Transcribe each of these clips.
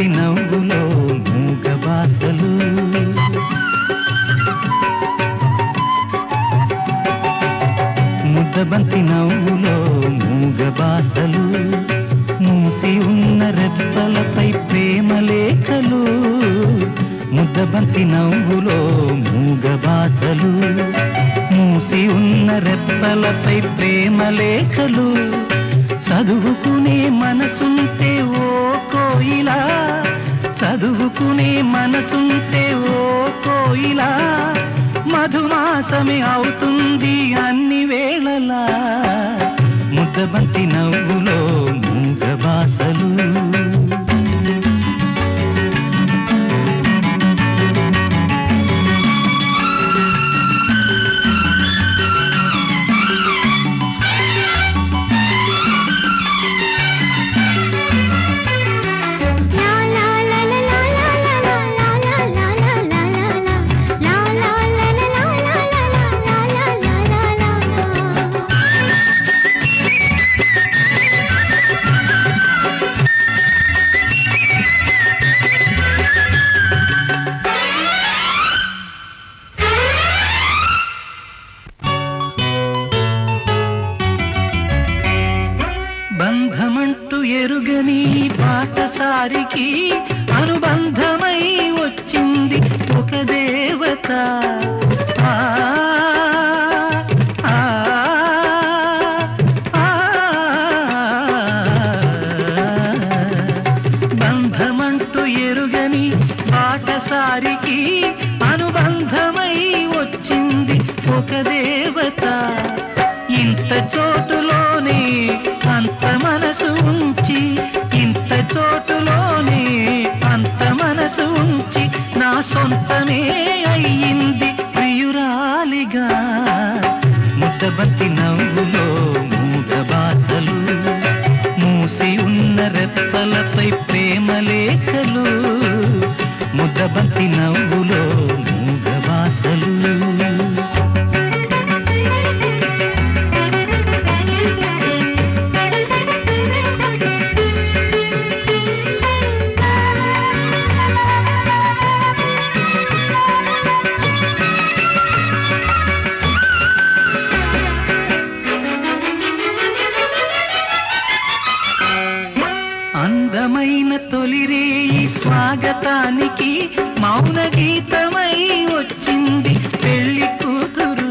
ముద్దబంతి నవ్వులో మూగ బాసలు ముద్దబంతి నవ్వులో మూగ బాసలు మూసి ఉన్న రెప్పలపై ప్రేమ లేఖలు ముద్దబంతి నవ్వులో మూగ బాసలు మూసి ఉన్న రెప్పలపై ప్రేమ లేఖలు చదువుకునే మనసుంటే ఓ కోయిలా చదువుకునే మనసుంటే ఓ కోయిలా మధుమాసమే అవుతుంది అన్ని వేళలా ముద్దబంతి నవ్వులో మూగ బాసలు బంధమంటూ ఎరుగని పాటసారికి అనుబంధమై వచ్చింది ఒక దేవత బంధమంటూ ఎరుగని పాటసారికి అనుబంధమై వచ్చింది ఒక దేవత ఇంత చోటులోనే అంత మనసు ఉంచి ఇంత చోటులోనే అంత మనసు ఉంచి నా సొంతమే అయ్యింది ప్రియురాలిగా ముద్దబంతి నవ్వులో మూగ బాసలు మూసి ఉన్న రెప్పలపై ప్రేమ లేఖలు ముద్దబంతి నవ్వులో మూగ బాసలు అందమైన తొలిరేయి స్వాగతానికి మౌన గీతమై వచ్చింది పెళ్లి కూతురు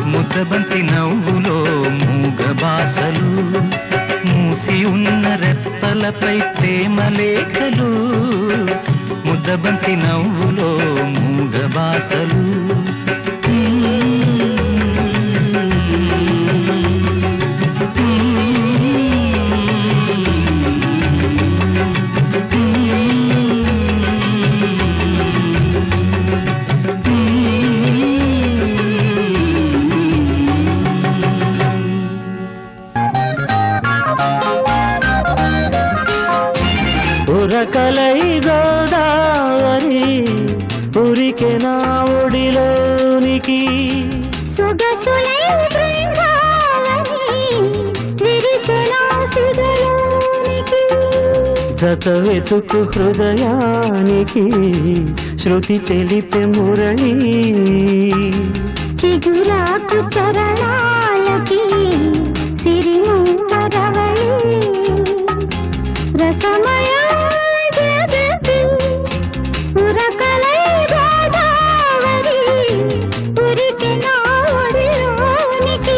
ముద్దబంతి నవ్వులో మూగ బాసలు మూసి ఉన్న రెప్పలపై ప్రేమ లేఖలు ముద్దబంతి నవ్వులో మూగ బాసలు ఉరకలై గోదావరి ఉరికె నా ఒడిలోనికి సొగసులై బృందావని విరిసె నా సుధలోనికి జత వెతుకు హృదయానికి శృతి తెలిపే మురళి చిగురాకు చరణాలకి సిరిమురవళి రసమయ జగతి ఉరకలై గోదావరి ఉరికి నా ఒడిలోనికి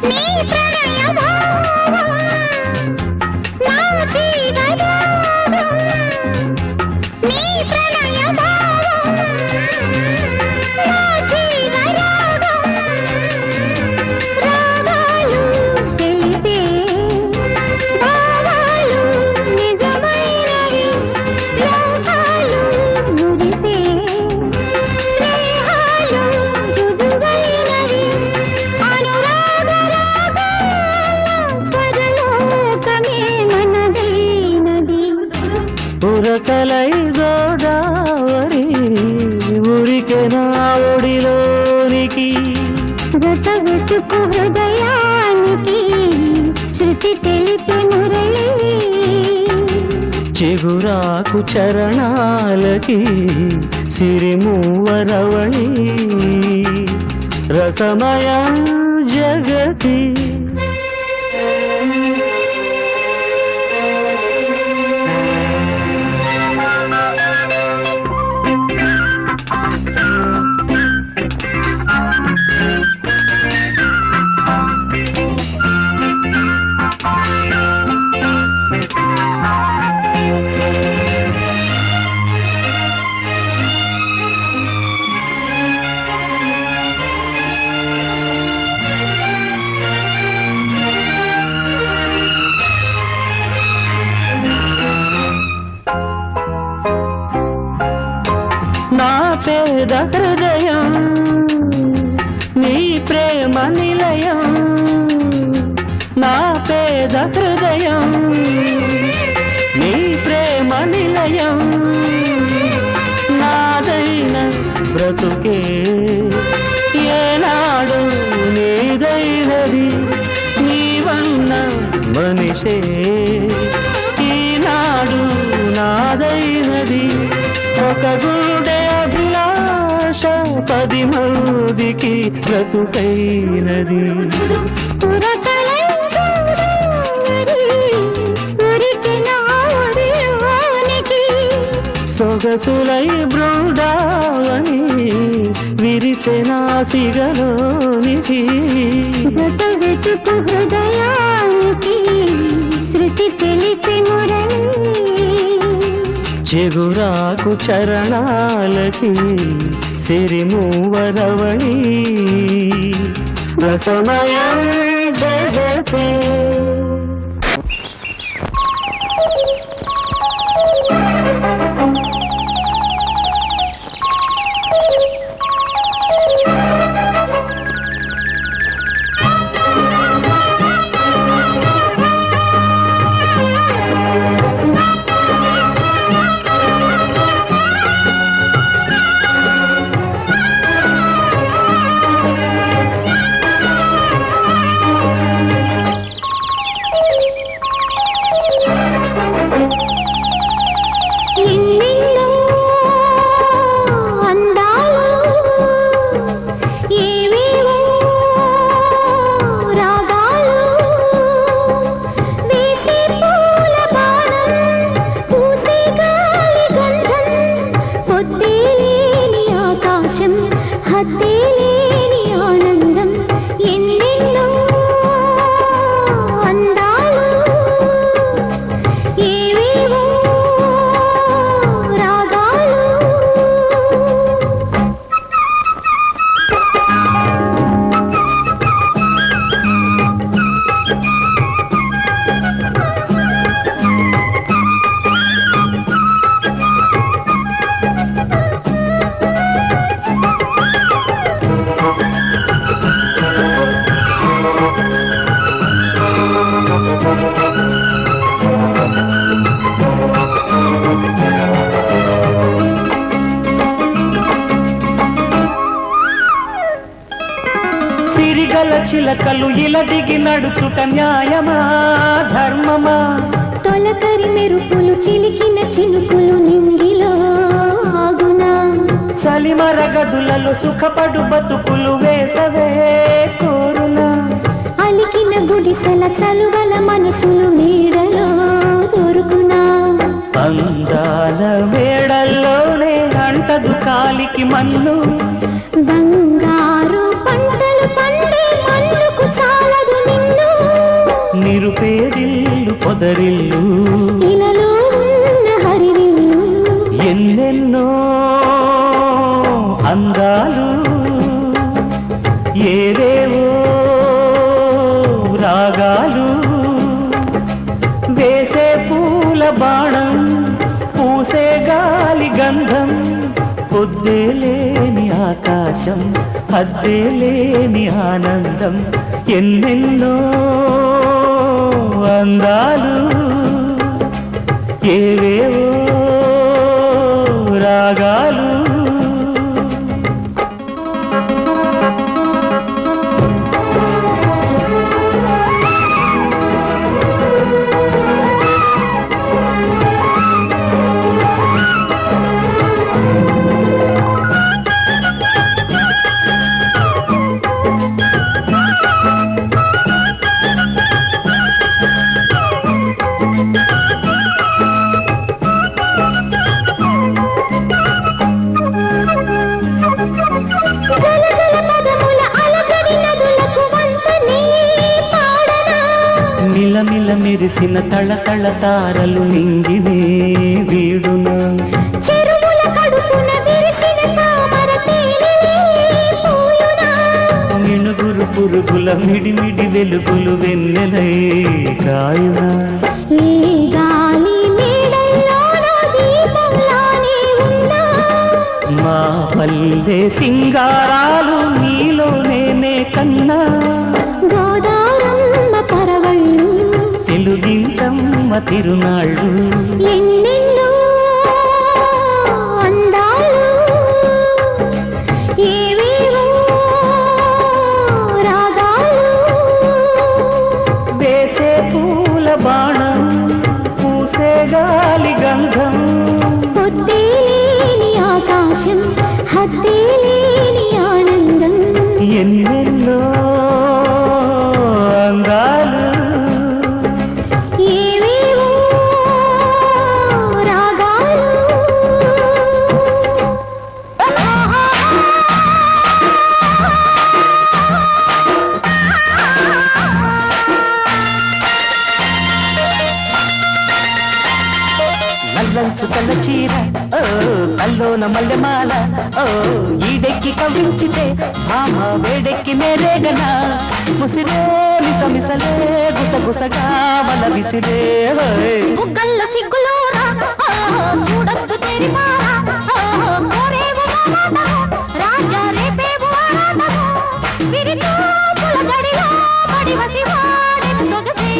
నీ ప్రణయ భావం నా జీవరాగం నీ ప్రణయ భావం నా జీవరాగం రాగాలు తెలిపే భావాలు నిజమైనవి లోకాలు మురిసే స్నేహాలు రుజువైనవి అనురాగ స్వరలోకమే మనదైనది ఉరకలై గోదావరి ఉరికెనా ఒడిలోనికి జత వెతుకు హృదయానికి శృతి తెలిపి మురళి చిగురాకు చరణాలకి సిరిమూవరవళి రసమయ జగతి నా పేద హృదయం నీ ప్రేమ నిలయం నా పేద హృదయం నీ ప్రేమ నిలయం నాదైన బ్రతుకే ఏనాడు నీదైనది నీవన్న మనిషే ఈనాడు నాదైనది ఒక గుండె అభిలాష 10 మందికి బ్రతుకైనది ఉరకలై గోదావరి ఉరికిన ఒడిలోనికి సొగసులై బృందావని విరిసెనా సిగలోనికి జత వెతుకు హృదయానికి శృతి తెలిపి మురళి చిగురాకు చరణాలకి సిరిమూవరవళి రసమయ జగతి ఎన్నెన్నో అందాలు ఏవేవో రాగాలు వేసే పూల బాణం పూసే గాలి గంధం పొద్దే లేని ఆకాశం హద్దే లేని ఆనందం ఎన్నెన్నో అందాలు ఏవేవో రాగాలు సిరిగల చిలకలు ఇలా దిగి నడుచుట న్యాయమా ధర్మమా తొలకరి తొలకరి మెరుపులు చిలికిన చినుకులు నింగిలో ఆగునా చలిమర గదులలో సుఖపడు బతుకులు వేసవే కోరునా అలికిన గుడిసెల చలువల మనసులు నీడలో దొరుకునా అందాల మేడల్లోనే అంటదు కాలికి మన్ను బంగారు పంటలు పండే మన్నుకు చాలదు నిన్ను నిరుపేదిల్లు పొదరిల్లు ఇలలో ఉన్న హరివిల్లు ఎన్నెన్నో అందాలు ఏవేవో రాగాలు వేసే పూల బాణం పూసే గాలి గంధం పొద్దే లేని ఆకాశం హద్దే లేని ఆనందం ఎన్నెన్నో అందాలు ఏవేవో రాగాలు మిలమిల మెరిసిన తళతళ తారలు నింగినే వీడునా చెరువుల కడుపున విరిసిన తామర తేనెలే పూయునా మినుగురు పురుగుల మిడిమిడి వెలుగులు వెన్నెలై కాయునా ఈ గాలి నీడల్లోన దీపంలానే ఉన్నా మా పల్లె సింగారాలు నీలోనే కన్నా గోదారమ్మ పరవళ్ళు తెలుగించమ్మ తిరునాళ్ళు ఎన్నెన్నో అందాలు ఏవేవో రాగాలు వేసే పూల బాణం పూసే గాలి గంధం పొద్దే లేని ఆకాశం హద్దే లేని ఆనందం ఎన్నెన్నో అందాలు ఏవేవో రాగాలు నల్లంచు కళ్ళ చీర ఓ కల్లోన మల్లెమాల ఓ ఈడెక్కి కవించితే మామ వేడెక్కి నేరేగనా ముసిరే మిసమిసలే గుసగుసగా వల విసిరే బుగ్గల్ల సిగ్గులోరా చూడొద్దు తెరిపారా కోరేవు మాటను రాజా రేపేవు ఆరాటను విరితో పులగడిలో పడివసి వాడెను సొగసే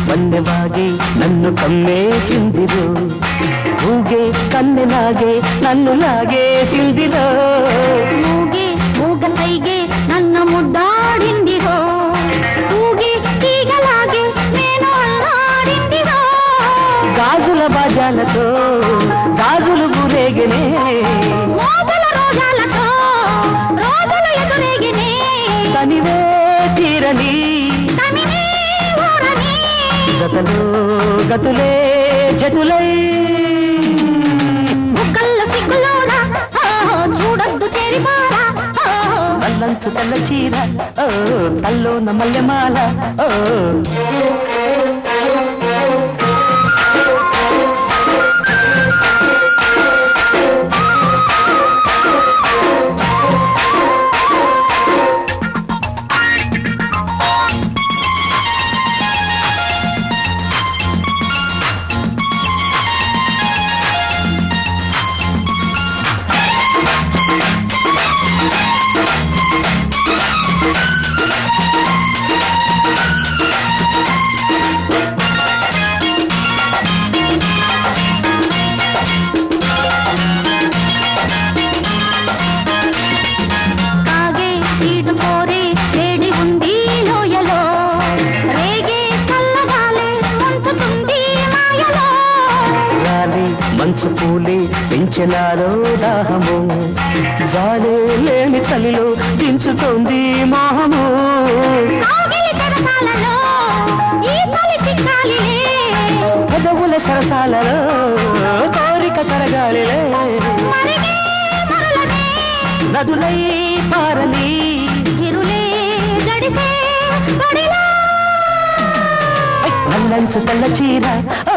వన్నెవాగే నన్ను కమ్మేసిందిరో ఊగే కన్నెలాగే నన్ను లాగేసిందిరో మూగే మూగ సైగే నన్ను ముద్దాడిందిరో ఊగే తీగలాగే నేను అల్లాడిందిరో గాజుల బాజాలతో గాజులు గురేగనే మోతల రోజాలతో రోజులు ఎదురేగినే తనివే తీరని జతలో గతులే జతులై బుగ్గల్ల సిగ్గులోడా చూడొద్దు చెరిపారా నల్లంచు కళ్ళ చీర ఓ తల్లోన మల్లెమాల ఓ మంచు పూలే పెంచెనాలో దాహము జాలే లేని చలిలో దించుతోంది మోహము కౌగిలి చెరసాలలో ఈ చలి చిక్కాలిలే పెదవుల సరసాలలో కోరిక తరగాలిలే మరిగే మరులనే నదులై పారని ఇరులే జడిసే పడిలా నల్లంచు తెల్ల చీర ఓ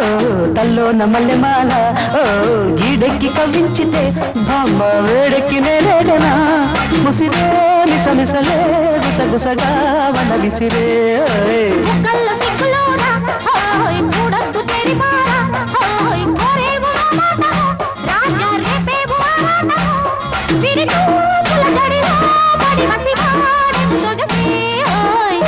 తల్లోన మల్లెమాల ఓ గీడెక్కి కవ్వించితే బామ్మ వేడెక్కి నేరేడనా ముసిరే మిసమిసలే గుసగుసగా వన విసిరే కళ్ళ సిగ్గులోనా ఓయ్ చూడొద్దు తెరిపారా ఓయ్ కోరేవు మాటము రాజా రేపేవు మాటము విరితూపుల జడిలో పడి వసివాడే సొగసే ఓయ్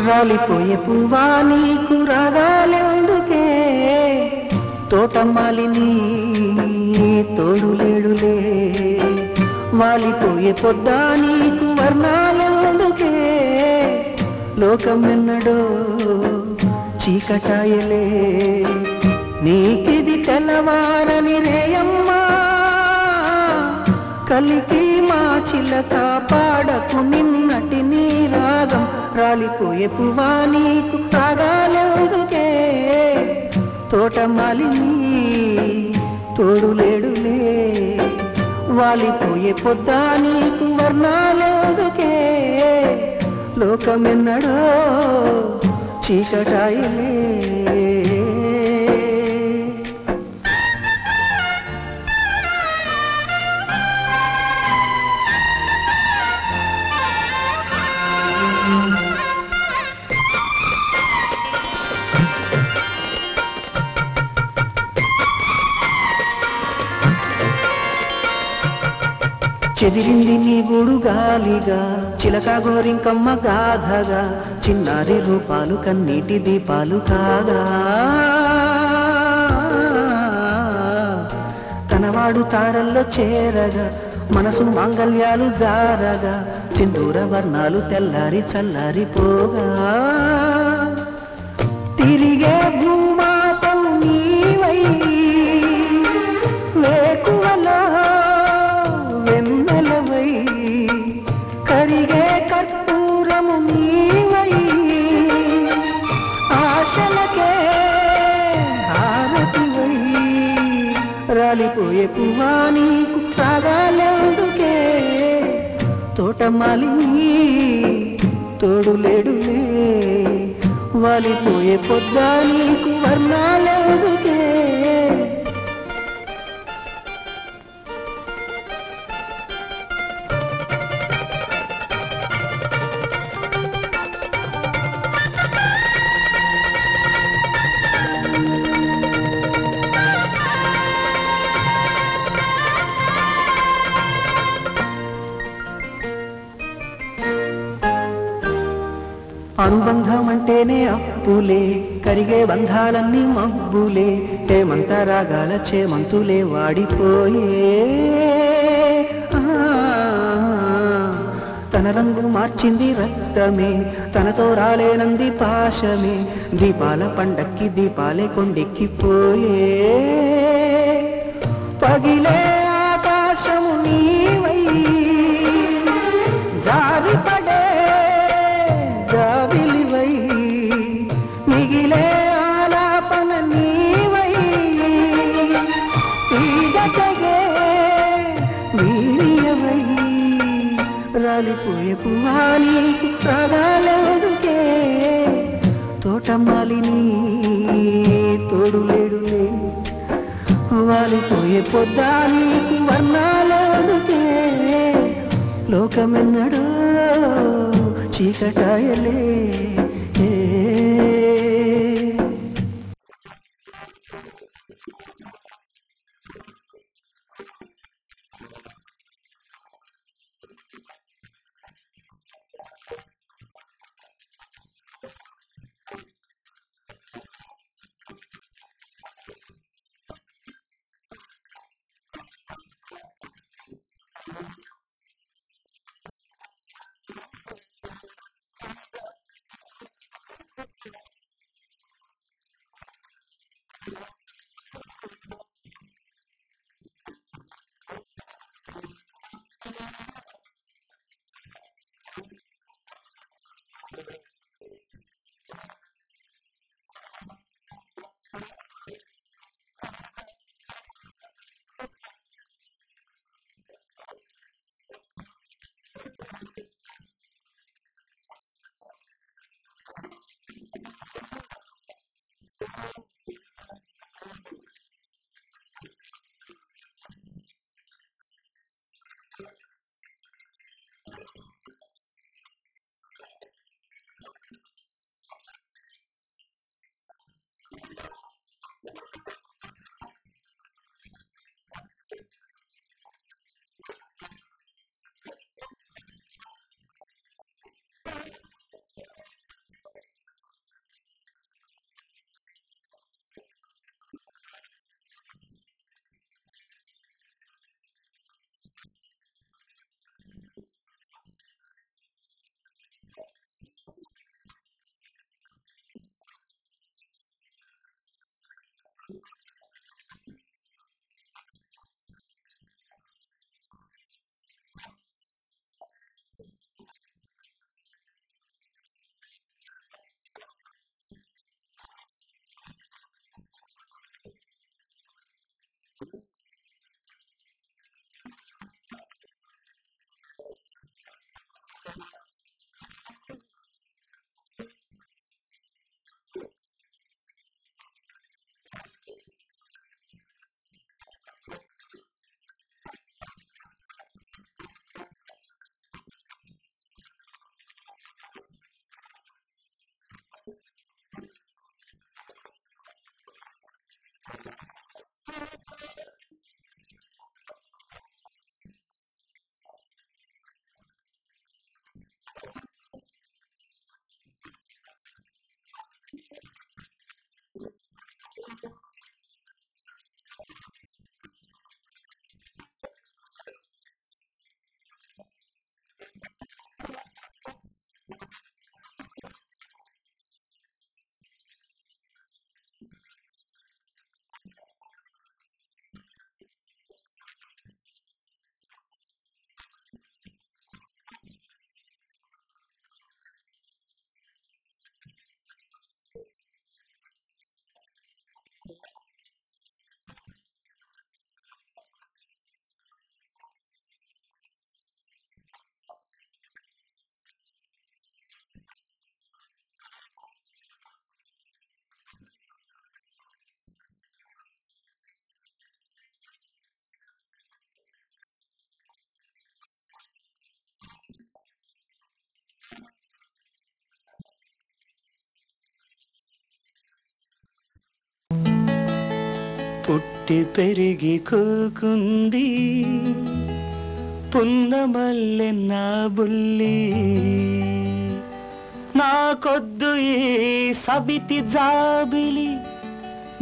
రాలిపోయే పువ్వా నీకు రాగాలెందుకే తోటమాలిని తోడులేడులే వాలిపోయే పొద్దా నీకు వర్ణాలెందుకే లోకమెన్నడో చీకటాయలే నీకిది తెల్లవారని రేయమ్మా కలికి మా చిలక పాడకు నిన్నటి నీ రాగం రాలిపోయే పువ్వా నీకు రాగాలెందుకే తోటమాలిని తోడులేడులే వాలిపోయే పొద్దా నీకు వర్ణాలెందుకే లోకమెన్నడో చీకటాయలే చెదిరింది నీ గూడు గాలిగా చిలక గోరింకమ్మ గాథగా చిన్నారి రూపాలు కన్నీటి దీపాలు కాగా కనవాడు తారల్లో చేరగా మనసు మాంగళ్యాలు జారగా సింధూర వర్ణాలు తెల్లారి చల్లారిపోగా తిరిగే భూమాతం నీవై వేకువలో వెన్నెలవై కరిగే కర్పూరము నీవై ఆశలకే హారతివై రాలిపోయే పువ్వా నీకు రాగాలెందుకే తోటమాలిని తోడులేడులే వాలిపోయే పొద్దా నీకు వర్ణాలెందుకే అనుబంధం అంటేనే అప్పులే కరిగే బంధాలన్నీ మబ్బులే హేమంత రాగాల చేమంతులే వాడిపోయే తన రంగు మార్చింది రక్తమే తనతో రాలేనంది పాశమే దీపాల పండక్కి దీపాలే కొండెక్కిపోయే పగిలే ఆకాశము నీవై జారిపడే జావిలివై మిగిలే ఆలాపన నీవై తీగటగే వీరియవై రాలిపోయే పువ్వా నీకు రాగాలెందుకే తోటమాలిని తోడులేడులే వాలిపోయే పొద్దా నీకు వర్ణాలెందుకే లోకమెన్నడో చీకటాయలే పుట్టి పెరిగి కూకుంది పున్నమల్లె నా బుల్లి నాకొద్దు ఈ సబితి జాబిలి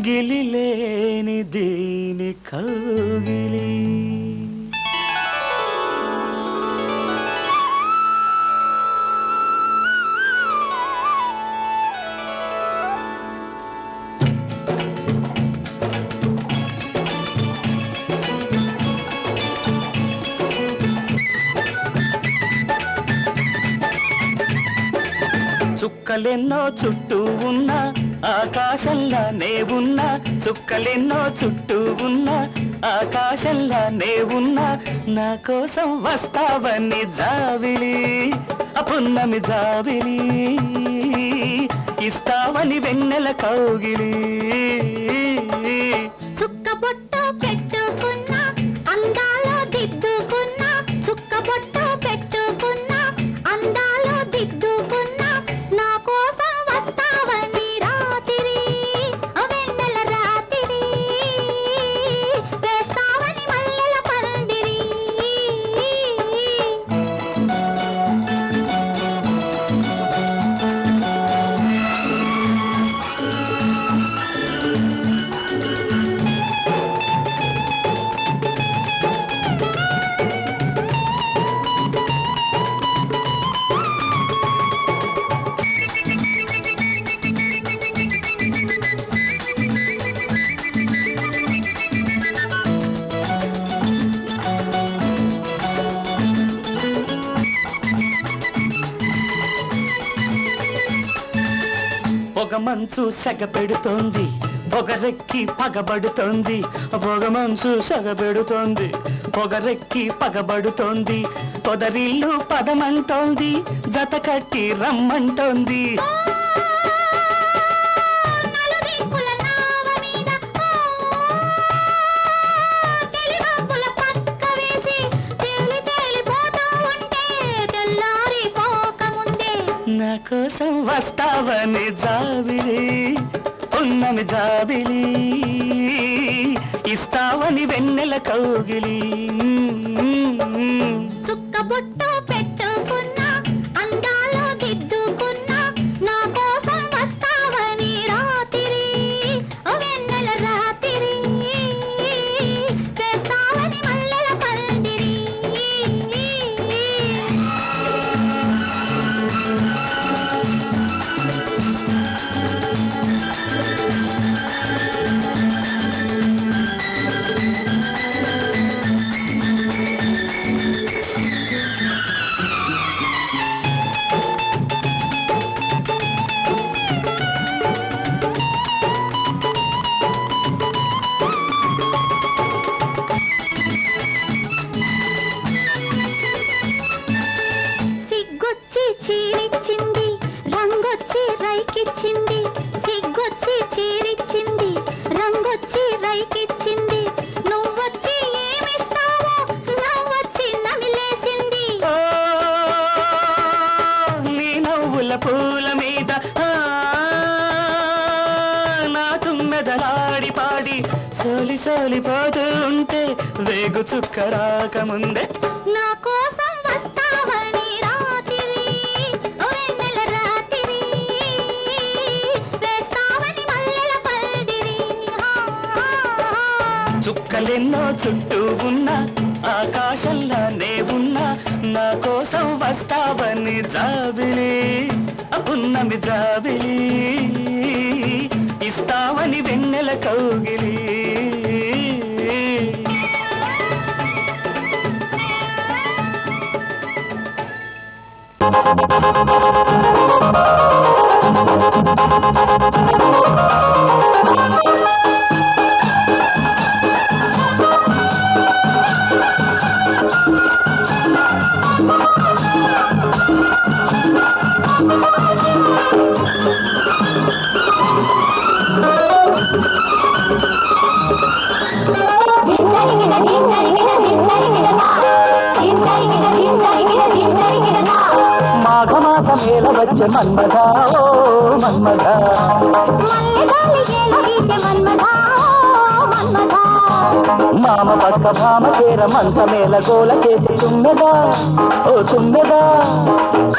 గిలిలేని దీని కౌగిలి చుక్కలెన్నో చుట్టూ ఉన్నా ఆకాశంలా నే ఉన్నా చుక్కలెన్నో చుట్టూ ఉన్నా ఆకాశంలా నే ఉన్నా నా కోసం వస్తావని జాబిలి అపున్నమి జాబిలి ఇస్తావని వెన్నెల కౌగిలి చుక్క బొట్టు పెట్టుకున్నా అందాలో దిద్దుకున్నా చుక్క బొట్టు పెట్టుకున్నా అందాలో దిద్దుకున్నా నా కోసం వస్తావని రాత్రి వెన్నెల రాత్రి వేస్తావని మల్లెల పందిరి పొగమంచు సెగ పెడుతోంది పొగరెక్కి పగబడుతోంది పొగమంచు సెగ పెడుతోంది పొగరెక్కి పగబడుతోంది పొదరిల్లు పదమంటోంది జత కట్టి రమ్మంటోంది నా కోసం వస్తావని జాబిలి ఉన్నమి జాబిలి ఇస్తావని వెన్నెల కౌగిలి చుక్క బొట్టు పెట్టుకున్నా అందాలో దిద్దుకున్నా నా కోసం వస్తావని రాత్రి వెన్నెల రాత్రి వేస్తావని మల్లెల పందిరి సిగ్గొచ్చి చీరిచ్చింది రంగొచ్చి రైకిచ్చింది సిగ్గొచ్చి చీరిచ్చింది రంగొచ్చి రైకిచ్చింది నువ్వొచ్చి ఏమిస్తావో నవ్వొచ్చి నమిలేసింది నీ నవ్వుల పూల మీద నా తుమ్మెదలాడి పాడి సోలి సోలిపోతూ ఉంటే వేగు చుక్క రాకముందే నా కోసం వస్తావని రాత్రి వెన్నెల రాత్రి వేస్తావని మల్లెల పందిరి చుక్కలెన్నో చుట్టూ ఉన్నా ఆకాశంలా నే ఉన్నా నా కోసం వస్తావని జాబిలి ఉన్నమి జాబిలి ఇస్తావని వెన్నెల కౌగిలి మాఘమాస మేళ వచ్చే మన్మధా ఓ మన్మధా మల్లె గాలి గేల వీచే మన్మథా మన్మథా మామ పక్క భామ చేర మంచమేల గోల చేసి తుమ్మెదా ఓ తుమ్మెదా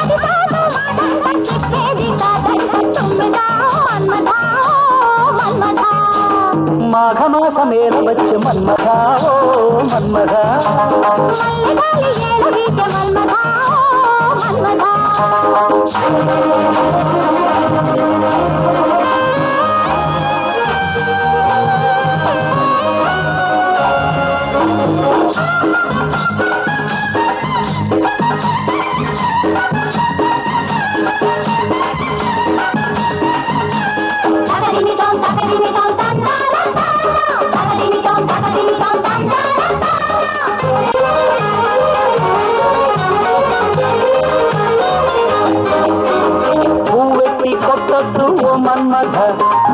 అది కాదు మాటంతా చెప్పేది కాదంట తుమ్మెదా మన్మథా మన్మథా మాఘమాసమేల వచ్చి మన్మథా ఓ మన్మథా మల్లెగాలి ఏల వీచే మన్మథా మన్మథా పువ్వెట్టి కొట్టొద్దు ఓ మన్మథ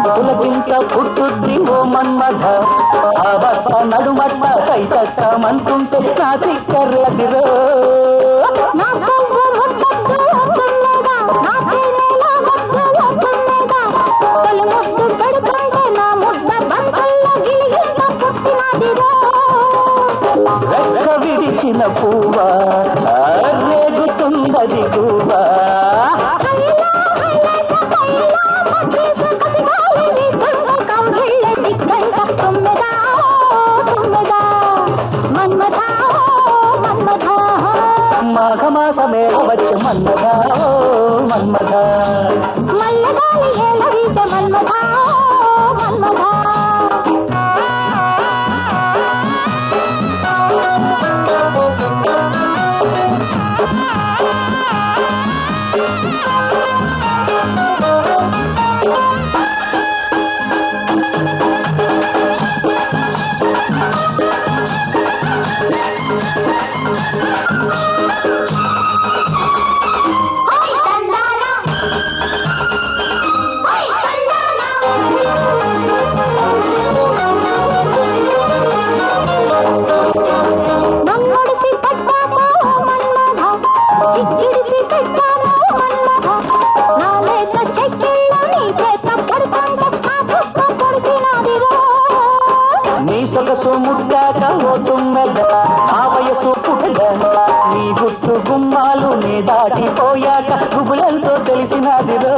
పులకింత పుట్టుద్ది ఓ మన్మథ ఆ బట్ట నడుమట్ట కైతట్టమంటుంటే నా సిక్కర్లదిరో నా పువ్వు ముద్దద్దు తుమ్మెదా నా పేరేల ముద్దు తుమ్మెదా తొలి ముద్దు పెడుతుంటే నా ముద్ద బంతుల్లో గిలిగిలిగా పుట్టినదిరో రెక్క విడిచిన పువ్వా రేగుతుందది పువ్వా మాఘమాసమేళ వచ్చి మన్మథా ఓ మన్మథా మల్లెగాలి ఏల వీచే మన్మథా మన్మథా మమ్మడిసి పట్టాను మన్మథ చిక్కిడిసి పెట్టాను మన్మథ నా లేత చెక్కిళ్ళు నీ చేత పడుతుంటే నా పుష్ప పొడిచినదిరో నీ సొగసు ముద్దాక ఓ తుమ్మెద నా వయసు పుట్టద నీ గుట్టు గుమ్మాలు నీ దాటిపోయాక గుబులంతో తెలిసినదిరో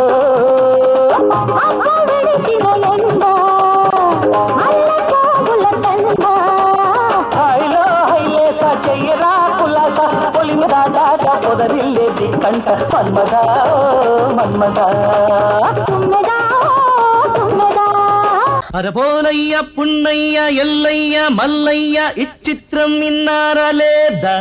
అమ్మ విడిచిన ఎండ మల్లె పోగుల దండ హాయిలో హైలేస చెయ్యరా కులాస పొలిమి దాటాక పొదరిల్లేది కంట మన్మథా ఓ మన్మథా తుమ్మెదా తుమ్మెదా అరపోలయ్య పున్నయ్య ఎల్లయ్య మల్లయ్య ఇచ్చిత్రం విన్నారా లేదా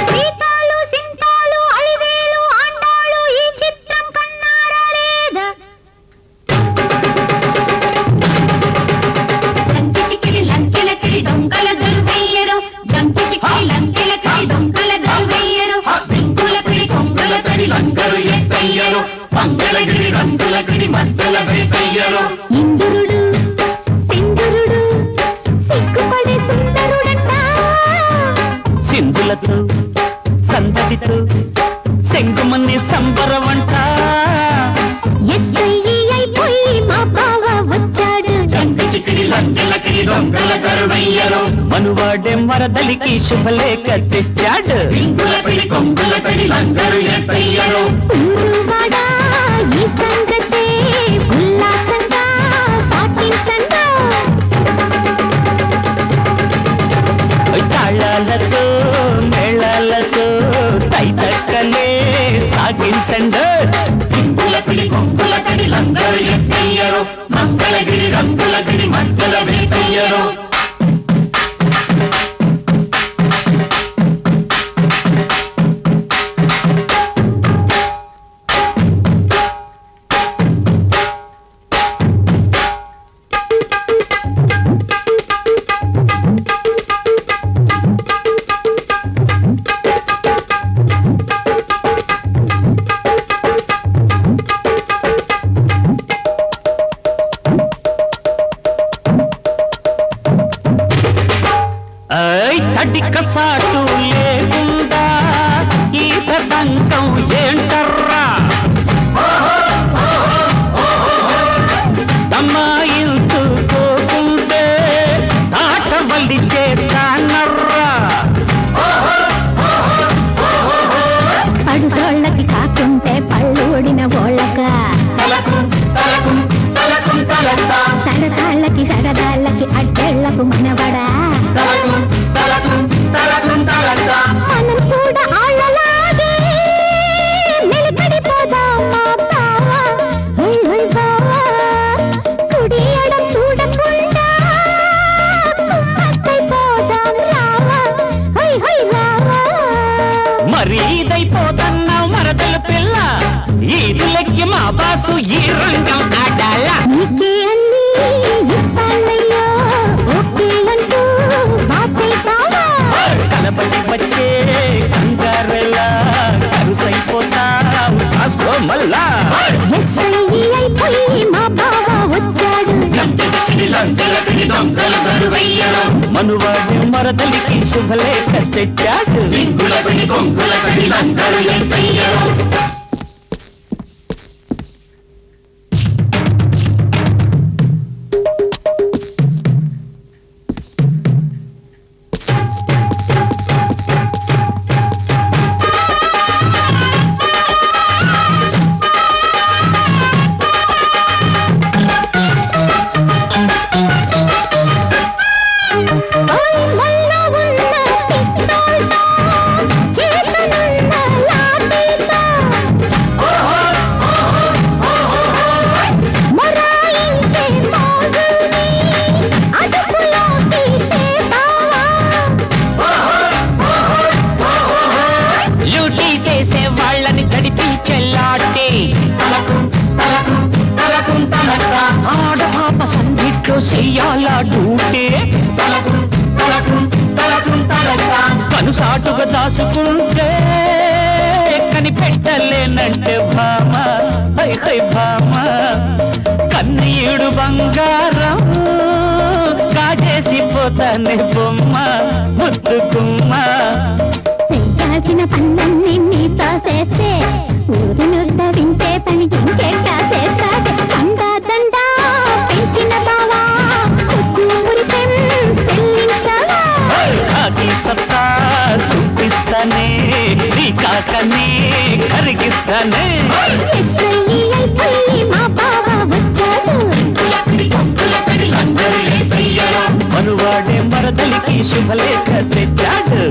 సీతాలు సింతాలు అలివేలు ఆండాలు ఈ చిత్రం కన్నారా లేదా జంకి చిక్కిలి లంకెలకిడి డొంకల దొరువెయ్యరు జంకి చిక్కిలి లంకెలకిడి డొంకల దొరువెయ్యరు జింకుల పిడి కొంగల కడి లంకరు ఎత్తయ్యరు పంగలగిరి రంగులగిరి మద్దల వేసయ్యరు ఇంద్రుడు సింధురుడు సిగ్గుపడే సుందరుడంట సింధులతో సందడితో సెంగుమని సంబరవంట ఎస్ఐ అయిపోయి మా బావ వచ్చాడు జంకి చిక్కిడి లంకెలకిడి దొంగల దరువెయ్యరు మనువాడేం వరదలికి శుభలేఖ తెచ్చాడు రింగుల పిడి కొంగుల పిడి లంకరు ఎత్తయ్యరు ఊరువాడా ఈ సంగతే ఉల్లాసంగా సాటించండా తాళాలతో మేళాలతో తైతక్కనే సాగించండు రింగుల పిడి కొంగుల పిడి లంకరు ఎత్తయ్యరు మంగళగిరి రంగులగిరి మద్దల వేసయ్యరు తడిక సాటు లేకుండా ఈ తతంకం ఏంటర్రా తమ్మాయి ఖరీదైపోతున్నావు మరదల పిల్ల ఈదులెక్కి మా బాసు ఈ రంగం ఆడాలా నీకే అన్నీ ఇస్తానయ్యా ఓకే అంటూ మాటైతావా కలబడి వచ్చే కంగారెలా కరుసైపోతావు కాసుకో మల్లా ఎస్ఐ అయిపోయి మా బావ వచ్చాడు మనువాడి మరదలికి శుభలేఖ తెచ్చాడు ఆడపాప సంధిట్లో చెయ్యాలా డ్యూటీ కనుసాటుగా దాసుకుంటే కనిపెట్టలేనంటే భామ హై హై భామ కన్నీడు బంగారం కాజేసిపోతానే బొమ్మ ముద్దుకుమ్మ చెయ్యాల్సిన పనులన్నీ నీతో చేస్తే ఊరి నుద్ద వింటే పని ఇంకెట్టా చేస్తాడే దండా దండా పెంచిన బావా ముద్దుమురిపెం చెల్లించవా కాకి సత్తా చూపిస్తానే నీ కాకనే కరిగిస్తానే ఎస్ఐ అయిపోయి మా బావ వచ్చాడు మనువాడే మరదలికి శుభలేఖ తెచ్చాడు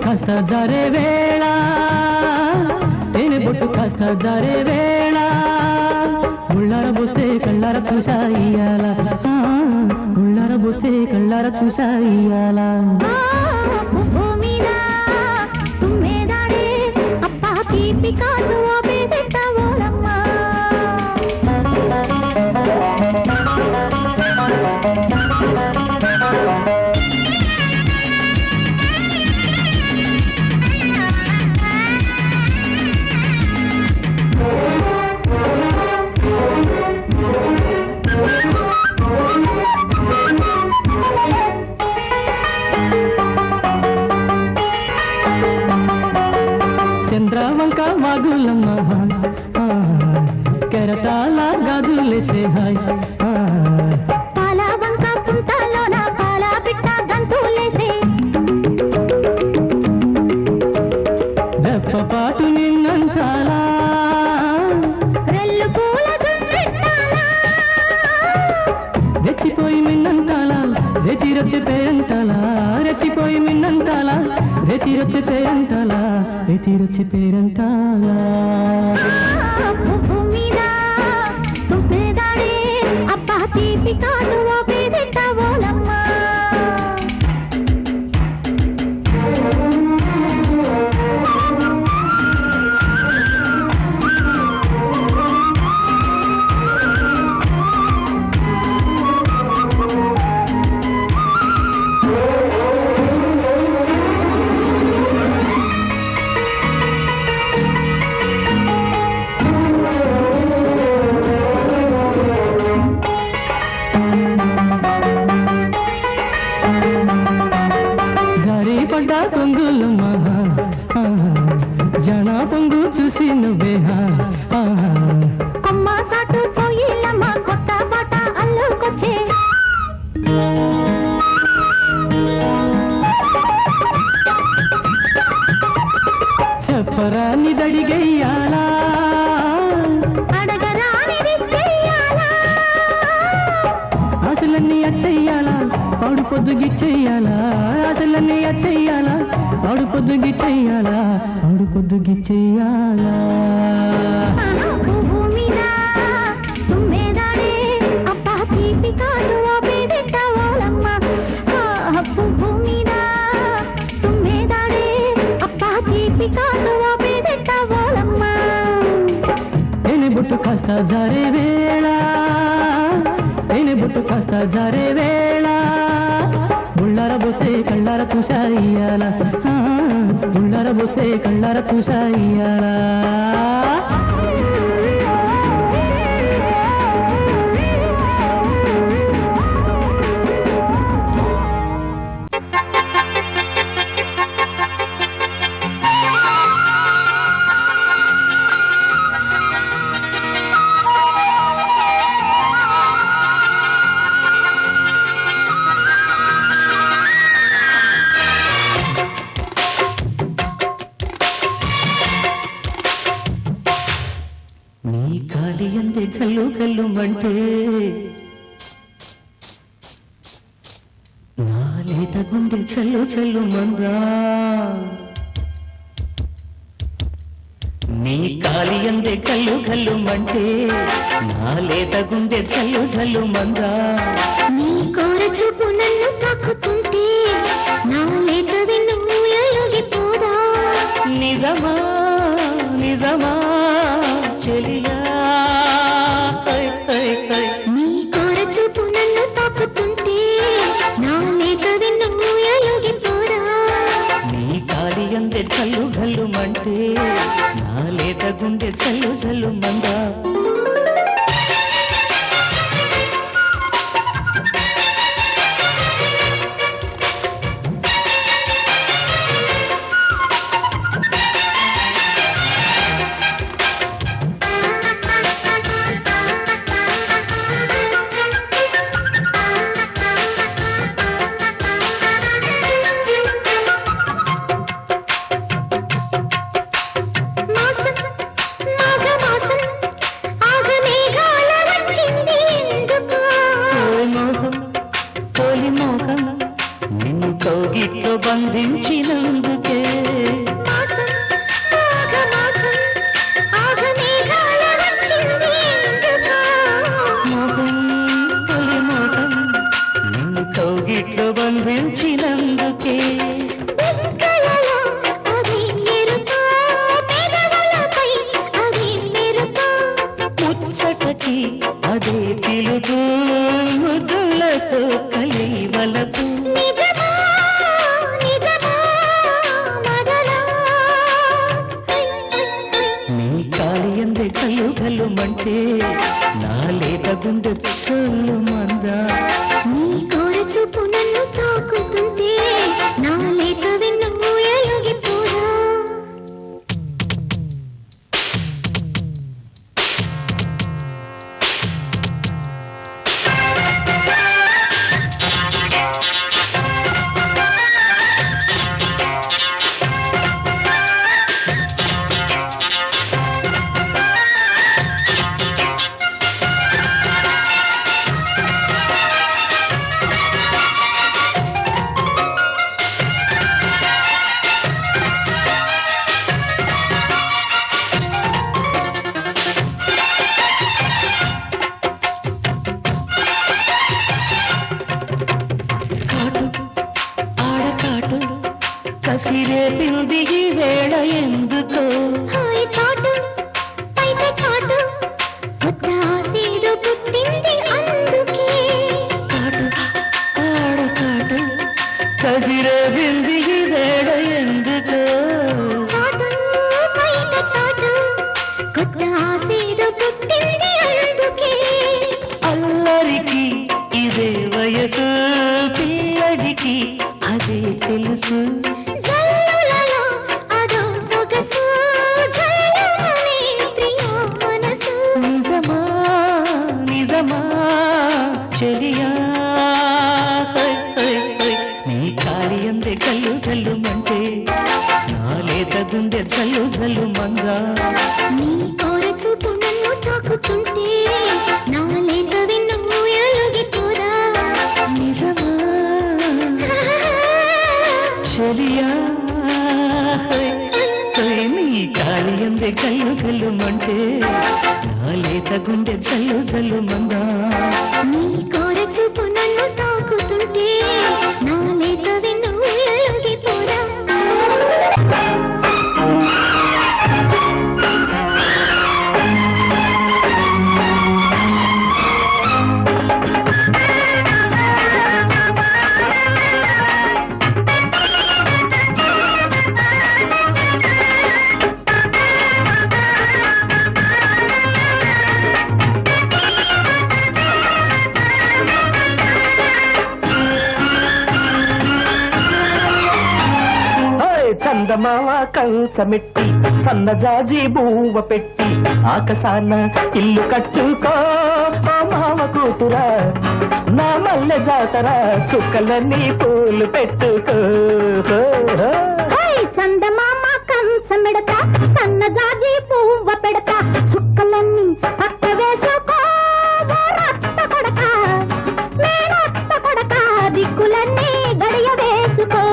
కాస్త జరే వేళ తేనె బొట్టు కాస్త జరే వేళ ఉళ్ళార బోస్తే కళ్ళార చూసాయియాల ఉళ్ళార బోస్తే కళ్ళార చూసాయియాల చంద్రవంక వాగులమ్మ కెరటాల గాజులేసే హాయ్ పాలవంక పుంతలోన పాల పిట్ట గంతులేసే రెప్పపాటు నిన్నంతాలా రెల్లు పూల దున్నెట్టాలా రెచ్చిపోయి మిన్నంతాలా రెచ్చిరొచ్చి పేరంతాలా రెచ్చిపోయి మిన్నంతాలా రెచ్చిరొచ్చి పేరంతాలా రెచ్చిరొచ్చి పేరంతాలా మీద తుమ్మెదాడే అబ్బా తీపి కాదు ఓ పేదెట్టవోలమ్మా కొమ్మ సాటు కోయిలమ్మ కొత్త పాట అల్లుకొచ్చే చెప్పరాని దడిగెయ్యాలా అడగరానిది చెయ్యాలా అసలన్నీ అచ్చయ్యాలా పాడు పొద్దుగిచ్చెయ్యాలా అసలన్నీ అచ్చయ్యాలా పాడు పొద్దుగిచ్చెయ్యాలా పాడు పొద్దుగిచ్చెయ్యాలా పువ్వు మీద తుమ్మెదాడే అప్పా తీపి కాటు ఆపేదెట్టవాలమ్మ పువ్వు మీద తుమ్మెదాడే అప్పా తీపి కాటు ఆపేదెట్టవాలమ్మ తేనె బొట్టు కాస్త జారే వేళ తేనె బొట్టు కాస్త జారే వేళ బుళ్ళార బోస్తే కళ్ళార చూశాయ్యాల బుళ్ళార బోస్తే కళ్ళార చూశాయ్యాల అందే కల్లు కల్లు మంటే నా లేత గుండె చల్లు చల్లు మందా నీ కాలి అందే కల్లు కల్లు మంటే నా లేత గుండె చల్లు చల్లు మందా నీ కోర చూపు నన్ను తాకుతుంటే నా లేత వెన్ను ఊయలుగిపోదా నిజమా నిజమా చెలియా నీ కోర చూపు నన్ను తాకుతుంటే నా లేత వెన్ను ఊయలుగిపోదా నీ కాలి అందే చల్లు గల్లు మంటే నా లేత గుండె చల్లు చల్లు మందా బంధించినందుకే మోహం తొలి మోహం నిన్ను కౌగిట్లో బంధించినందుకే ముచ్చటకి అదే పిలుపు ముద్దులతో కలివలపు కల్లు కల్లు మంటే నా లేత గుండె చల్లు మందా నీ కోర చూపు నన్ను తాకుతుంటే నా లేత వెన్ను ఊయలుగిపోదా కసిరే పిల్దిగి వేళ ఎందుకో హాయ్ చాటు పైట చాటు కొత్త ఆసేదో పుట్టింది అందుకే కాటు ఆడ కాటు కసిరే పిల్దిగి వేళ ఎందుకో చాటు పైట చాటు కొత్త ఆసేదో పుట్టింది అందుకే అల్లరికి ఇదే వయసు పిల్లడికి అదే తెలుసు జల్లులలో అదో సొగసు లేత గుండె జల్లు జల్లు మందా నీ కోర చూపు నన్ను తాకుతుంటే నా లేత వెన్ను ఉయ్యాలొగిపోరా చందమావ కంచమెట్టి సన్నజాజి బూవ పెట్టి ఆకాశాన ఇల్లు కట్టుకో మా మామ కూతురా నా మల్లె జాతర చుక్కలన్నీ పూలు పెట్టుకో చందమామ కంచమెడతా సన్నజాజి పువ్వ పెడతా చుక్కలన్నీ పక్క వేసుకో రక్త కొడక మేనత్త కొడక దిక్కులన్నీ గడియ వేసుకో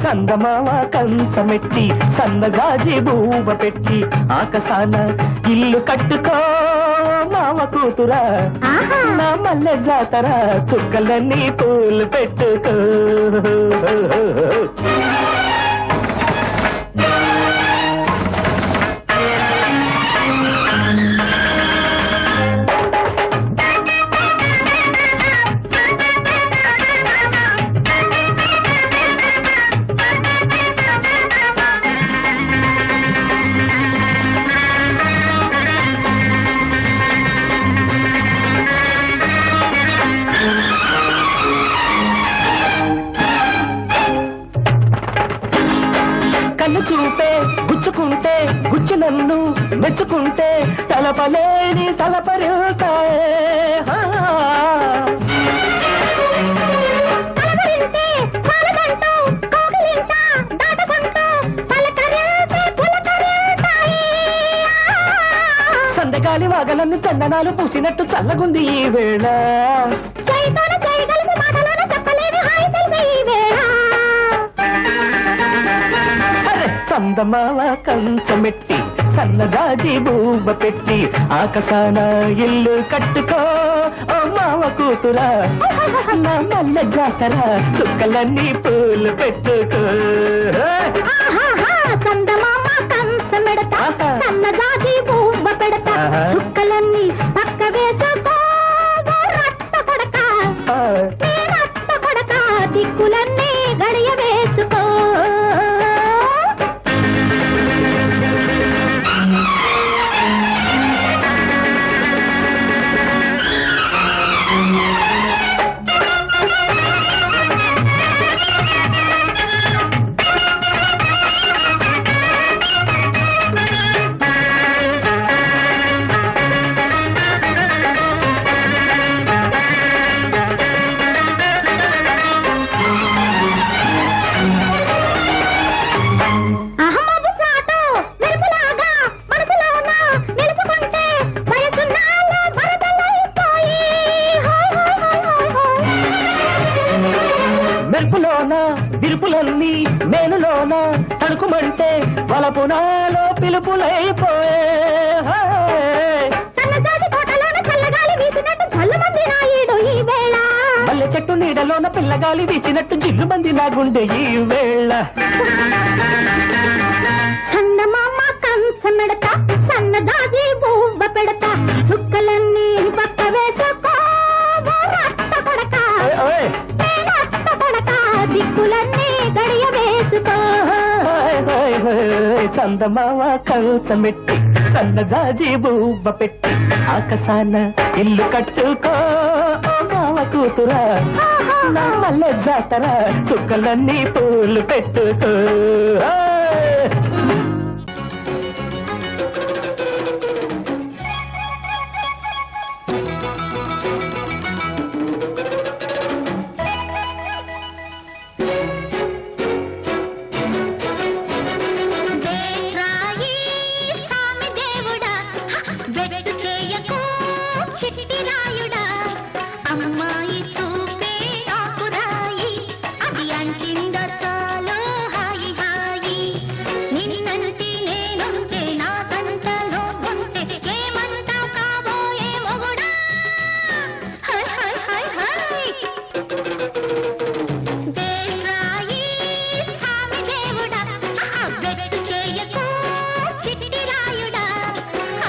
చందమామ కంచమెట్టి సన్నజాజి బూవ పెట్టి ఆకాశాన ఇల్లు కట్టుకో మామ కూతురా నా మల్లె జాతర చుక్కలన్నీ పూలు పెట్టుకో చూపే గుచ్చుకుంటే గుచ్చి నన్ను మెచ్చుకుంటే తలపలేని తలపరుతాయే సందగాలి వాగలన్ను చందనాలు పూసినట్టు చల్లగుంది ఈ వేళ చందమావ కంచమెట్టి సన్నజాజి బూవ పెట్టి ఆకాశాన ఇల్లు కట్టుకో ఓ మావ కూతురా నా మల్లె జాతర చుక్కలన్నీ పూలు పెట్టుకో చందమామ కంచమెడతా సన్నజాజి పువ్వ పెడతా చుక్కలన్నీ పక్క వేసుకో రక్త కొడక మేనత్త కొడక దిక్కులన్నీ గడియ వేసుకో విరుపులన్నీ మేలులోన తణుకుమంటే వలపునాలో పిలుపులైపోయే మల్లె చెట్టు నీడలోన పిల్లగాలి వీచినట్టు జిల్లు మంది నా గుండె ఈ వేళ చందమామ కంచమెడతా సన్నజాజి పువ్వ పెడతా చుక్కలన్నీ పక్క వేసుకో రక్త కొడక మేనత్త కొడక దిక్కులన్నీ గడియ వేసుకో చందమావ కంచమెట్టి సన్నజాజి బూవ పెట్టి ఆకాశాన ఇల్లు కట్టుకో మావ కూతురా నా మల్లె జాతర చుక్కలన్నీ పూలు పెట్టుకో అమ్మాయి చూపే ఆకురాయి అది అంటింద చాలు హాయి హాయి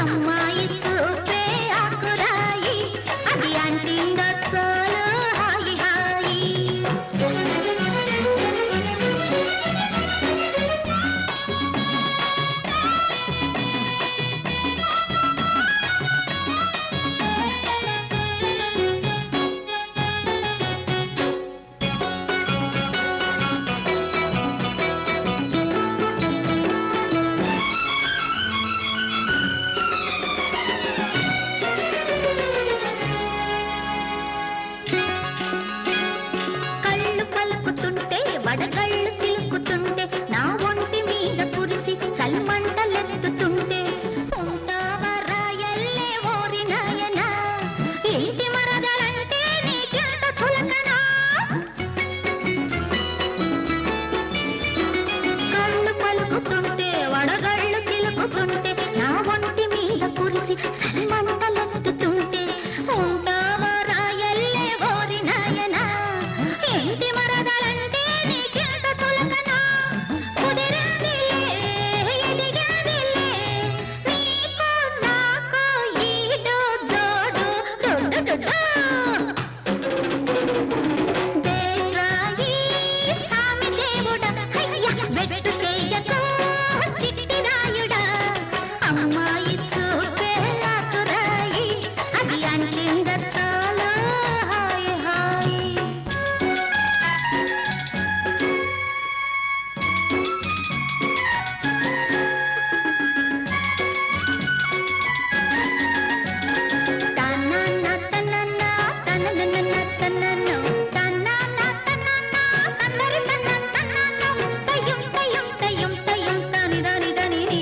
అమ్మాయి చూపే ఆకురాయి అది అంటిందో చాలు హాయి హాయి కళ్ళు పలుకుతుంటే వడగళ్ళు చిలుకుతుంటే నా ఒంటి మీద కురిసి చల్మంటలెత్తుతుంటే ఉంటావా రాయల్లే ఓరి నాయనా ఇంటి మరదలంటే నీకెంత చులకనా కళ్ళు పలుకుతుంటే వడగళ్ళు చిలుకుతుంటే నా ఒంటి మీద కురిసి చల్మంటలెత్తుతుంటే ఉంటావా రాయల్లే ఓరి నాయనా ఇంటి మరదలంటే నీకెంత చులకనా కుదిరిందిలే ఎదిగిందిలే నీకు నాకు ఈడు జోడు డుడ్డు దేరాయి సామి దేవుడా హయ్యా బెట్టు చెయ్యకు చిట్టి రాయుడా అమ్మాయి చూపే ఆకురాయి అది అంటింద చాలు హాయి హాయి తనన్న తనన్న తననన్న తనన్న తనన్న తనన్న తన్నరి తన్న తనన్న తయం తయం తయం తయం తని దని దని నీ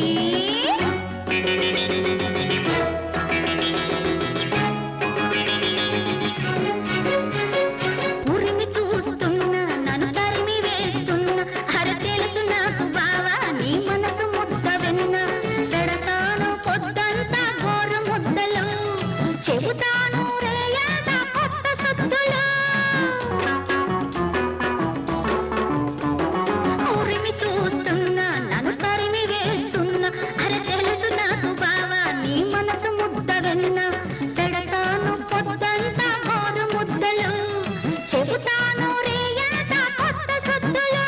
ఉరిమి చూస్తున్నా నన్ను తరిమి వేస్తున్నా అర తెలుసు నాకు బావా నీ మనసు ముద్ద వెన్న పెడతాను పొద్దంతా గోరు ముద్దలు చెబుతాను రేయంతా కొత్త సుద్దులు ఉరిమి చూస్తున్నా నన్ను తరిమి వేస్తున్నా అర తెలుసు నాకు బావా నీ మనసు ముద్ద వెన్న పెడతాను పొద్దంతా గోరు ముద్దలు చెబుతాను రేయంతా కొత్త సుద్దులు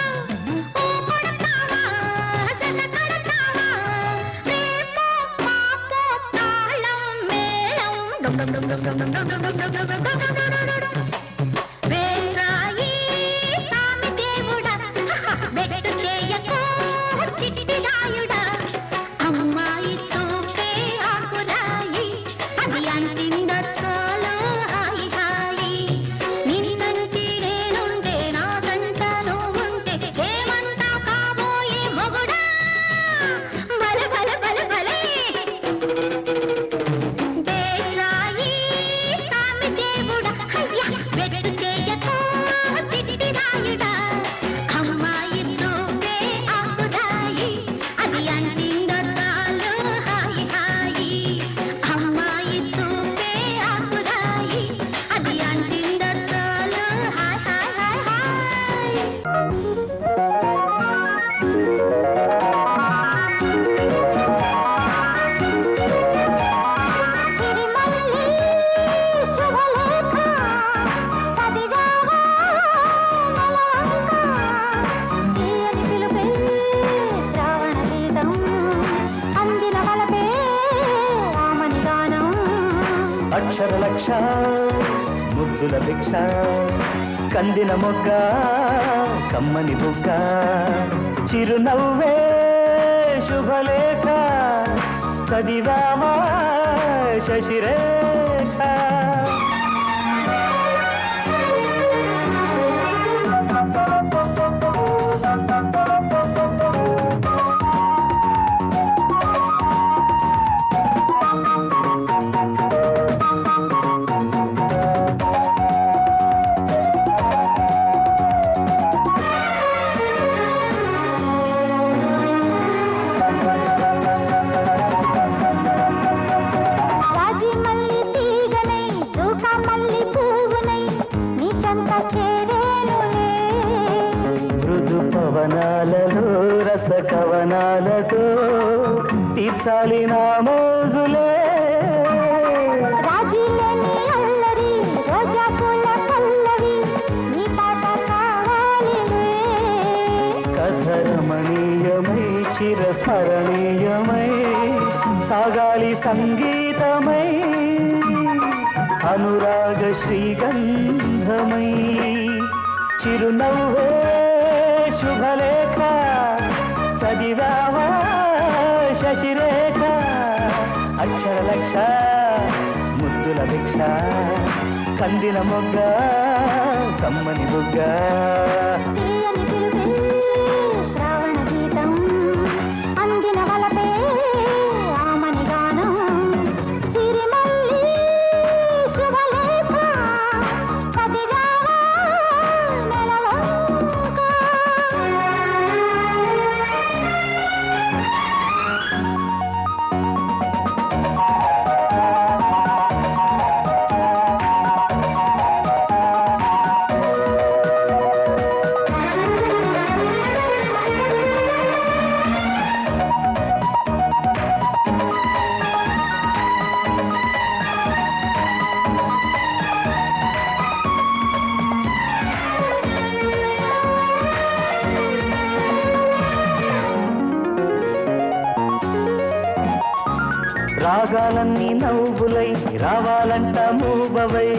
ఓ కొడతావా జన కడతావా రేపో పాపో తాళం మేళం వేరాయి సామి దేవుడా బెట్టు చేయకు చిట్టి రాయుడా అమ్మాయి చూపే ఆకురాయి అది అంటింద చాలు హాయి హాయి నిన్నంటి నేనుంటే నాకంట నువ్వుంటే ఏమంటా కాబోయే మొగుడా బల బల బల బలే దేరాయి సామి దేవుడా హయ్యా బెట్టు చేయకు చిట్టి రాయుడా అమ్మాయి చూపే ఆకురాయి అది అంటిందో చాలు హాయి హాయి అమ్మాయి చూపే ఆకురాయి అది అంటిందో చాలు హాయ్ హాయ్ హాయ్ సిరిమల్లి శుభలేఖ చదివావా బలవంత తీయని పిలుపే శ్రావణ గీతం అందిన వలపే రామని గానం అక్షర లక్ష ముద్దుల భిక్ష కందిన మొగ్గ కమ్మని బుగ్గ చిరునవ్వే శుభలేఖ చదివామా శశిరేఖ కవనాలతో తీర్చాలి నా మోజులే హరణీయమై సాగాలి సంగీతమై అనురాగ శ్రీగంధమై చిరునవ్వే శుభలేఖ చదివావా శశిరేఖ అక్షర లక్ష ముద్దుల భిక్ష కందిన మొగ్గ కమ్మని బుగ్గ తీయని పిలుపే శ్రావణ గీతం అందిన వలపే ఆమని గానం సిరిమల్లి శుభలేఖ కదిగావా నెలవంక రాగాలన్నీ నవ్వులై రావాలంట మూవవై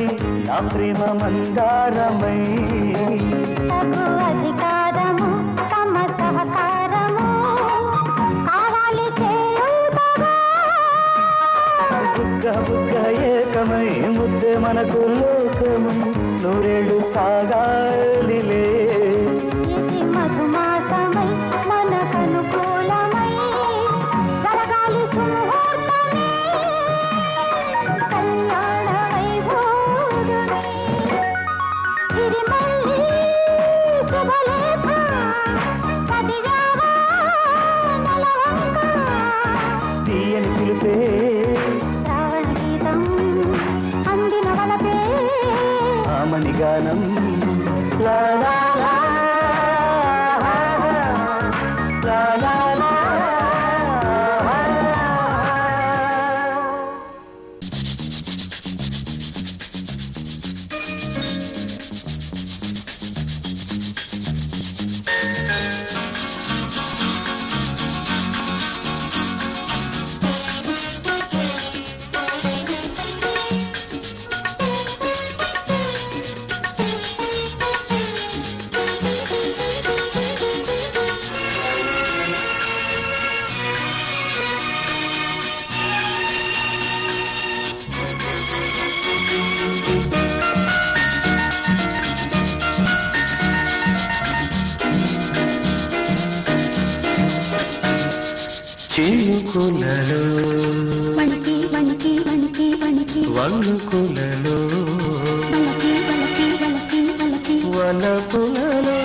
నా ప్రేమ మందారమై తగు అధికారము తమ సహకారము కావాలి చేయుతగా బుగ్గ బుగ్గ ఏకమై ముద్దే మనకు లోకము నూరేళ్ళు సాగాలిలే ఇది మధుమాసమై మనకనుకూలమై జరగాలి సుముహూర్తమే కళ్యాణ వైభోగమే సిరిమల్లి శుభలేఖ కదిగావా నెలవంక తీయని పిలిపే శ్రావణ గీతం అందిన వలపే ఆమని గానం లా లా లా లా లా లా. చినుకులలో వణికి వణికి వణికి వణికి వణుకులలో వలకి వలకి వలకి వలకి వలపులలో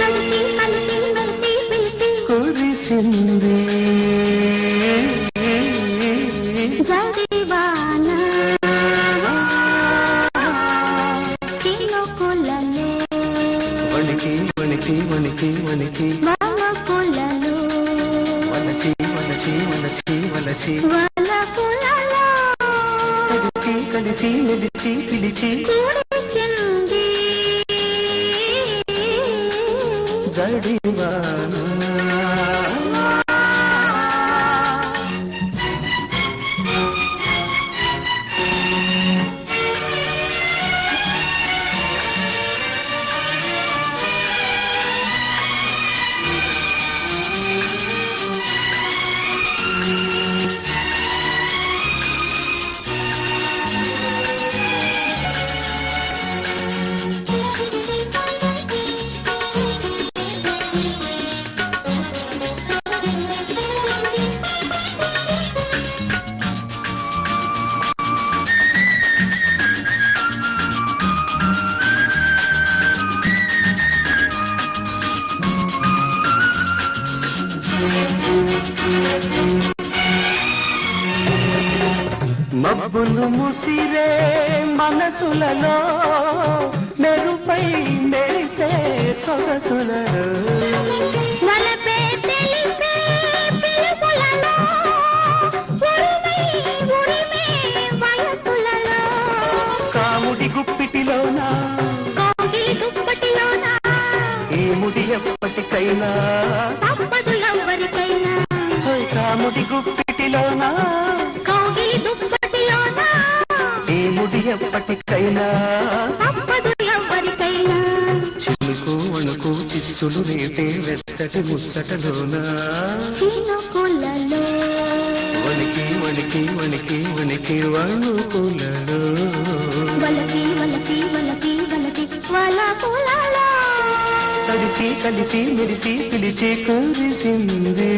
కలిసి కలిసి మెలిసి పిలిచి కురిసింది జడివాన చినుకులలే వణికి వణికి వణికి వణికి వలపులలో వలచి వలచి వలచి వలచి వలపులలో కలిసి కలిసి మెలిసి పిలిచి కురిసింది జడివాన మబ్బులు ముసిరే మనసులలో మెరుపై మెరిసే సొగసులలో వలపే తెలిపే పిలుపులలో ఉరిమే ఉరిమే వయసులలో కాముడి గుప్పిటిలోన కోగిలి దుప్పటిలోన ఏముడి ఎప్పటికైనా తప్పదు ఎవరికైనా ముద్దులు రేపే వెచ్చటి ముచ్చటలోనా చినుకులలో వణికి వణికి వణికి వణికి వణుకులలో వలకి వలకి వలకి వలకి వలపులలో కలిసి కలిసి మెరిసి పిలిచి కురిసింది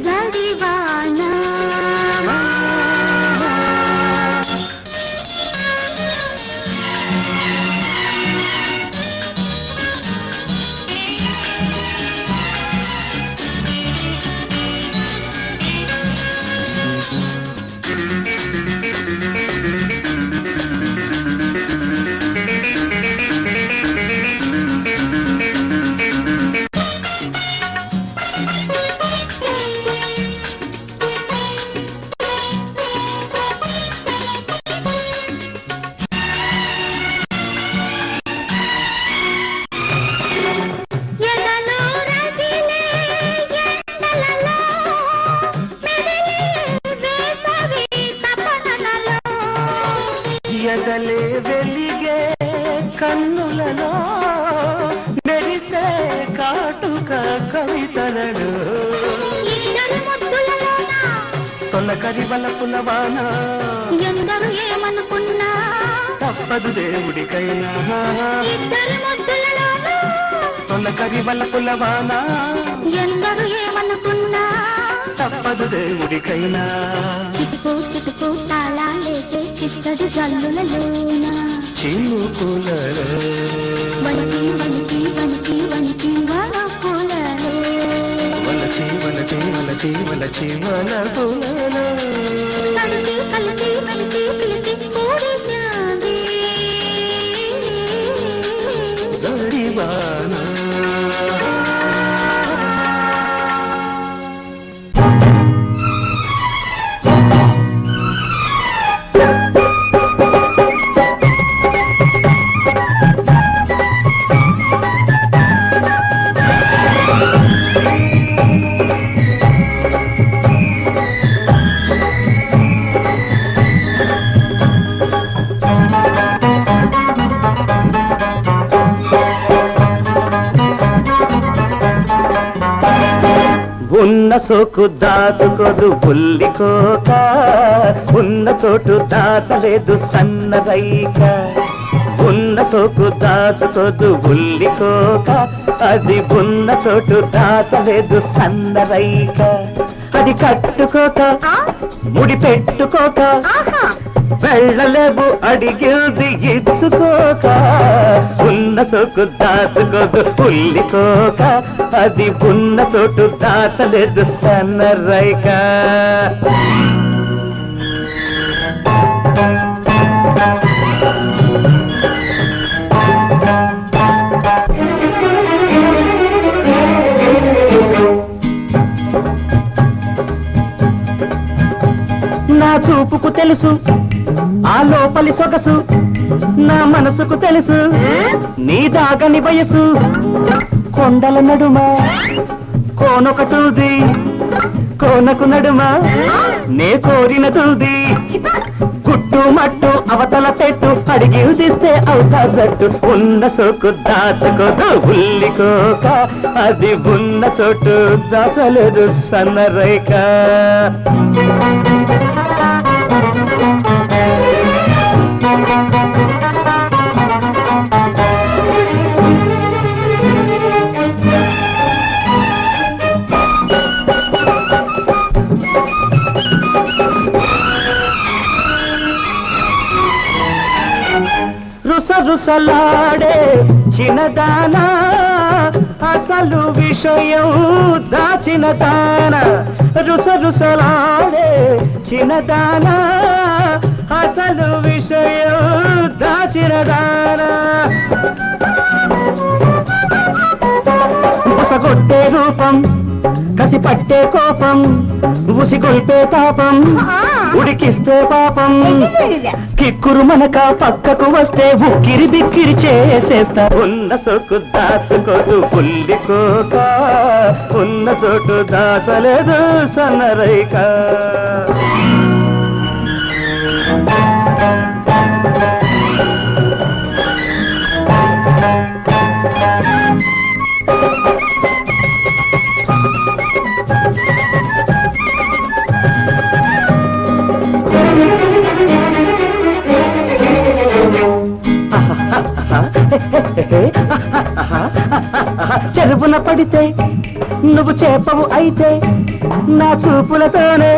జడివానా ఎదలే వెలిగే కన్నులలో మెరిసే కాటుక కవితలలో తొలకరి వలపులవాన ఎందరు ఏమనుకున్నా తప్పదు దేవుడికైనా ఇద్దరు ముద్దులలోనూ తొలకరి వలపులవాన ఎందరు ఏమనుకున్నా తప్పదు దేవుడికైనా చిటుకు చిటుకు తాళాలేసే చిట్టడి జల్లులలోన చినుకులలో వణికి వణికి వణికి వణికి వలపులలో వలచి వలచి వలచి వలచి వలపులలో కలిసి కలిసి మెలిసి పిలిచి కూడిసాగి జడివానా ఉన్న సోకు దాచుకోదు బుల్లికోక ఉన్న చోటు దాచలేదు సన్నరైక ఉన్న సోకు దాచుకోదు బుల్లికోక అది ఉన్న చోటు దాచలేదు సన్నరైక అది కట్టుకోక ముడి పెట్టుకోక వెళ్ళలేవు అడిగింది ఇచ్చుకోక ఉన్న సోకు దాచుకోదు పుల్లికోక అది ఉన్న చోటు దాచలేదు సన్నరైక నా చూపుకు తెలుసు ఆ లోపలి సొగసు నా మనసుకు తెలుసు నీ దాగని వయసు కొండల నడుమ కోనొక తూది కోనకు నడుమ నే కోరిన తూది గుట్టు మట్టు అవతల పెట్టు అడిగి తీస్తే అవుతా జట్టు ఉన్న సోకు దాచుకోదు ఉల్లికోక అది ఉన్న చోటు దాచలేదు సన్నరైక రుసరుసలాడే చిన్నదానా అసలు విషయం దాచిన దానా రుసరుసలాడే చిన్నదానా అసలు విషయం దాచిన దానా బుసగొట్టే రూపం కసి పట్టే కోపం ఉసిగొల్పే తాపం ఉడికిస్తే పాపం కిక్కురు మనక పక్కకు వస్తే ఉక్కిరి బిక్కిరి చేసేస్తా ఉన్న సోకు దాచుకోదు పుల్లికోక ఉన్న చోటు దాచలేదు సన్నరైక చెరువున పడితే నువ్వు చేపవు అయితే నా చూపులతోనే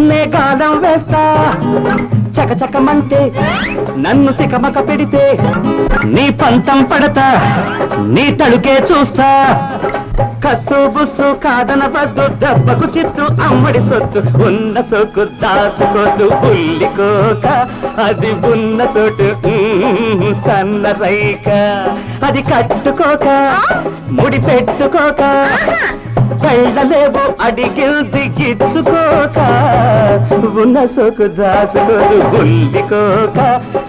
నే గాలం వేస్తా చకచకమంటే నన్ను చికమక పెడితే నీ పంతం పడతా నీ తడుకే చూస్తా కసు బుస్సు కాదనవద్దు దెబ్బకు చిత్తు అమ్మడి సొత్తు ఉన్న సోకు దాచుకోదు ఉల్లికోక అది ఉన్న చోటు సన్న రైక అది కట్టుకోక ముడి పెట్టుకోక వెళ్ళలేవు అడిగిల్ది గిచ్చుకోక ఉన్న సోకు దాచుకోదు ఉల్లికోక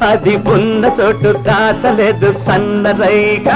అది ఉన్న చోటు దాచలేదు సన్న రైక